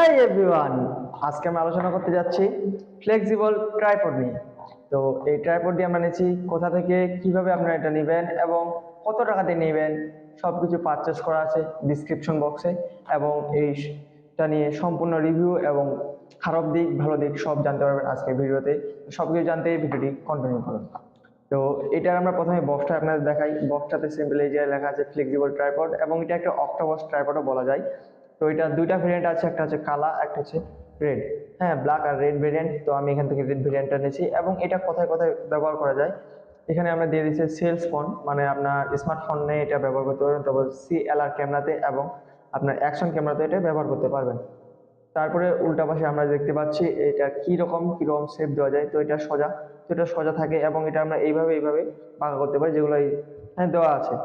Hi everyone, আজকে আমরা আলোচনা করতে যাচ্ছি ফ্লেক্সিবল ট্রাইপড নিয়ে। তো এই ট্রাইপডটি আমরা নিয়েছি কোথা থেকে, কিভাবে আপনারা এটা নেবেন এবং কত টাকাতে নেবেন সবকিছু পারচেস করা আছে ডিসক্রিপশন বক্সে। এবং এইটা নিয়ে সম্পূর্ণ রিভিউ এবং খারাপ দিক ভালো দিক সব জানতে পারবেন আজকে ভিডিওতে। সবকিছু জানতে এই ভিডিওটি কন্টিনিউ করুন। তো এটার আমরা প্রথমে বক্সটা আপনাদের দেখাই। বক্সটাতে সিম্পল এই যে লেখা আছে ফ্লেক্সিবল ট্রাইপড, এবং এটা একটা অক্টোপাস ট্রাইপডও বলা যায়। তো এটা দুইটা ভেরিয়েন্ট আছে, একটা হচ্ছে কালা, একটা হচ্ছে রেড। হ্যাঁ, ব্ল্যাক আর রেড ভেরিয়েন্ট। তো আমি এখান থেকে রেড ভেরিয়েন্টটা নিয়েছি। এবং এটা কোথায় কোথায় ব্যবহার করা যায় এখানে আমরা দিয়ে দিচ্ছি সেলস ফোন, মানে আপনার স্মার্টফোনে এটা ব্যবহার করতে পারবেন, তারপর CLR ক্যামেরাতে এবং আপনার অ্যাকশন ক্যামেরাতে এটা ব্যবহার করতে পারবেন। তারপরে উল্টা পাশে আমরা দেখতে পাচ্ছি এটা কিরকম শেপ দেওয়া যায়। তো এটা সোজা, তো এটা সোজা থাকে এবং এটা আমরা এইভাবে বাঁকা করতে পারি, যেগুলো দেওয়া আছে।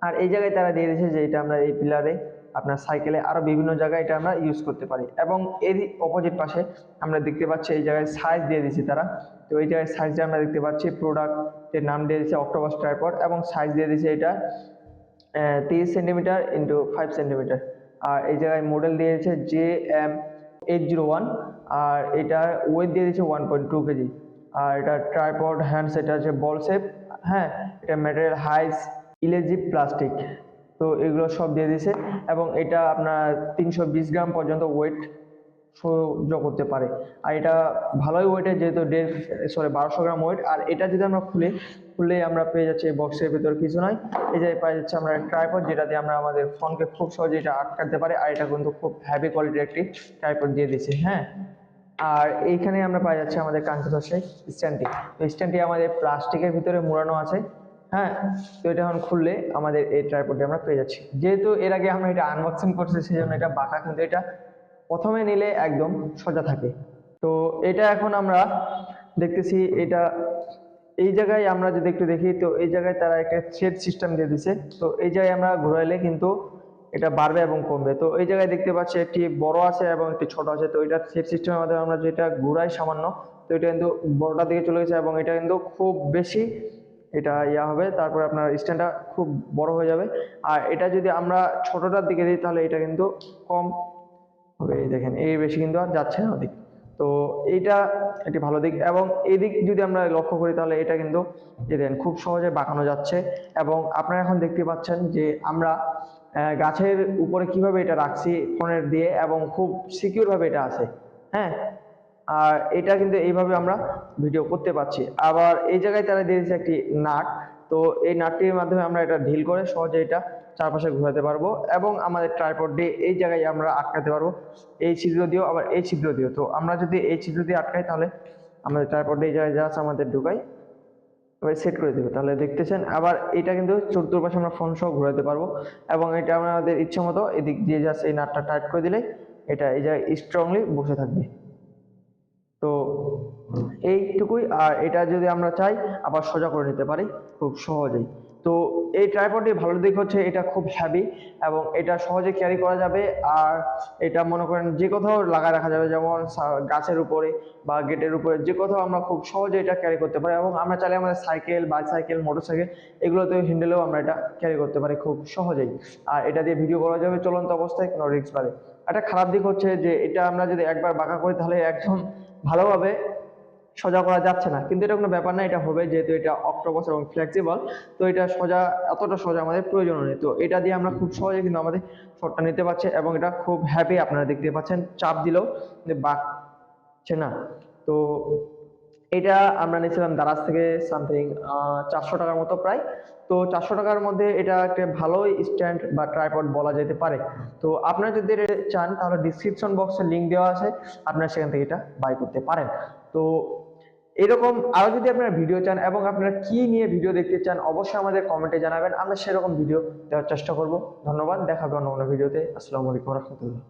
আর এই জায়গায় তারা দিয়ে দিয়েছে যে এটা আমরা এই পিলারে, আপনার সাইকেলে, আরো বিভিন্ন জায়গায় এটা আমরা ইউজ করতে পারি। এবং এর অপোজিট পাশে আমরা দেখতে পাচ্ছি এই জায়গায় সাইজ দিয়ে দিয়েছে তারা। তো এই জায়গায় সাইজটা আমরা দেখতে পাচ্ছি, প্রোডাক্টের নাম দিয়ে দিয়েছে অক্টোপাস ট্রাইপড, এবং সাইজ দিয়ে দিয়েছে এটা 30 সেন্টিমিটার ইন্টু 5 সেন্টিমিটার। আর এই জায়গায় মডেল দিয়েছে JM801, আর এটা ওয়েট দিয়ে দিয়েছে 1.2 কেজি। আর এটা ট্রাইপড হ্যান্ডস, এটা হচ্ছে বল শেপ। হ্যাঁ, এটা ম্যাটেরিয়াল হাইস ইলেজিভ প্লাস্টিক। তো এগুলো সব দিয়ে দিয়েছে, এবং এটা আপনার 320 গ্রাম পর্যন্ত ওয়েট সহ্য করতে পারে। আর এটা ভালোই ওয়েটের, যেহেতু 1200 গ্রাম ওয়েট। আর এটা যদি আমরা খুলে আমরা পেয়ে যাচ্ছি এই বক্সের ভিতর কিছু নয়, এই যে পেয়ে যাচ্ছে আমরা ট্রাইপড, যেটা দিয়ে আমরা আমাদের ফোনকে খুব সহজে এটা আটকাতে পারি। আর এটা কিন্তু খুব হেভি কোয়ালিটির একটি ট্রাইপড দিয়ে দিচ্ছে। হ্যাঁ, আর এইখানে আমরা পাই যাচ্ছে আমাদের কাঙ্ক্ষিত সেই স্ট্যান্ডটি। তো স্ট্যান্ডটি আমাদের প্লাস্টিকের ভিতরে মোড়ানো আছে। হ্যাঁ, তো এটা এখন খুললে আমাদের এই ট্রাইপডটি আমরা পেয়ে যাচ্ছি। যেহেতু এর আগে আমরা এটা আনবক্সিং করছি, সেই জন্য এটা বাঁকা, কিন্তু এটা প্রথমে নিলে একদম সোজা থাকে। তো এটা এখন আমরা দেখতেছি, এটা এই জায়গায় আমরা যদি একটু দেখি, তো এই জায়গায় তারা একটা থ্রেড সিস্টেম দিয়ে দিছে। তো এই জায়গায় আমরা ঘোরাইলে কিন্তু এটা বাড়বে এবং কমবে। তো এই জায়গায় দেখতে পাচ্ছি একটি বড় আছে এবং একটি ছোট আছে। তো এটা থ্রেড সিস্টেমের মাধ্যমে আমরা যেটা ঘুরাই সামান্য, তো এটা কিন্তু বড়টার দিকে চলে গেছে এবং এটা কিন্তু খুব বেশি এটা হবে। তারপরে আপনার স্ট্যান্ডটা খুব বড় হয়ে যাবে। আর এটা যদি আমরা ছোটটার দিকে দিই তাহলে এটা কিন্তু কম হবে। এই দেখেন, এই বেশি কিন্তু আর যাচ্ছে না ওদিক। তো এইটা একটি ভালো দিক। এবং এই দিক যদি আমরা লক্ষ্য করি তাহলে এটা কিন্তু দেখেন খুব সহজে বাঁকানো যাচ্ছে। এবং আপনারা এখন দেখতে পাচ্ছেন যে আমরা গাছের উপরে কিভাবে এটা রাখছি ফোনের দিয়ে, এবং খুব সিকিউর ভাবে এটা আছে। হ্যাঁ, আর এটা কিন্তু এইভাবে আমরা ভিডিও করতে পারছি। আবার এই জায়গায় তারা দিয়েছে একটি নাট। তো এই নাটটির মাধ্যমে আমরা এটা ঢিল করে সহজে এটা চারপাশে ঘোরাতে পারবো, এবং আমাদের ট্রাইপড দিয়ে এই জায়গায় আমরা আটকাতে পারবো, এই ছিদ্র দিয়েও আবার এই ছিদ্র দিয়েও। তো আমরা যদি এই ছিদ্র দিয়ে আটকাই তাহলে আমাদের ট্রাইপড এই জায়গায় যা আছে আমাদের ঢুকাই এবার সেট করে দেবে। তাহলে দেখতেছেন, আবার এটা কিন্তু চতুর্পাশে আমরা ফোন সহ ঘোরাতে পারবো। এবং এটা আমাদের ইচ্ছে মতো এদিক দিয়ে জাস্ট এই নাটটা টাইট করে দিলে এটা এই জায়গায় স্ট্রংলি বসে থাকবে। তো এইটুকুই। আর এটা যদি আমরা চাই আবার সোজা করে নিতে পারি খুব সহজেই। তো এই ট্রাইপডটির ভালো দিক হচ্ছে এটা খুব হেভি এবং এটা সহজে ক্যারি করা যাবে। আর এটা মনে করেন যে কোথাও লাগায় রাখা যাবে, যেমন গাছের উপরে বা গেটের উপরে, যে কোথাও আমরা খুব সহজে এটা ক্যারি করতে পারি। এবং আমরা চাইলে আমাদের সাইকেল, বাইসাইকেল, মোটরসাইকেল এগুলোতে হ্যান্ডেলেও আমরা এটা ক্যারি করতে পারি খুব সহজেই। আর এটা দিয়ে ভিডিও করা যাবে চলন্ত অবস্থায়, কোনো রিস্ক পারে। একটা খারাপ দিক হচ্ছে যে এটা আমরা যদি একবার বাঁকা করি তাহলে একদম ভালোভাবে সোজা করা যাচ্ছে না, কিন্তু এটা কোনো ব্যাপার না, এটা হবে, যেহেতু এটা অক্টোপাস এবং ফ্লেক্সিবল। তো এটা এতটা সোজা আমাদের প্রয়োজন নেই। তো এটা দিয়ে আমরা খুব সহজে কিন্তু আমাদের শটটা নিতে পারছি, এবং এটা খুব হ্যাপি, আপনারা দেখতে পাচ্ছেন চাপ দিলেও বাঁকছে না। তো এটা আমরা নিয়েছিলাম দারাজ থেকে সামথিং 400 টাকার মতো প্রায়। তো 400 টাকার মধ্যে এটা একটা ভালোই স্ট্যান্ড বা ট্রাইপড বলা যেতে পারে। তো আপনারা যদি এটা চান তাহলে ডিসক্রিপশন বক্সে লিঙ্ক দেওয়া আছে, আপনারা সেখান থেকে এটা বাই করতে পারেন। তো এরকম আরো যদি আপনারা ভিডিও চান এবং আপনারা কি নিয়ে ভিডিও দেখতে চান অবশ্যই আমাদের কমেন্টে জানাবেন, আমরা সেরকম ভিডিও দেওয়ার চেষ্টা করব। ধন্যবাদ, দেখা হবে অন্য কোনো ভিডিওতে। আসসালামু আলাইকুম রহমতুল্লাহ।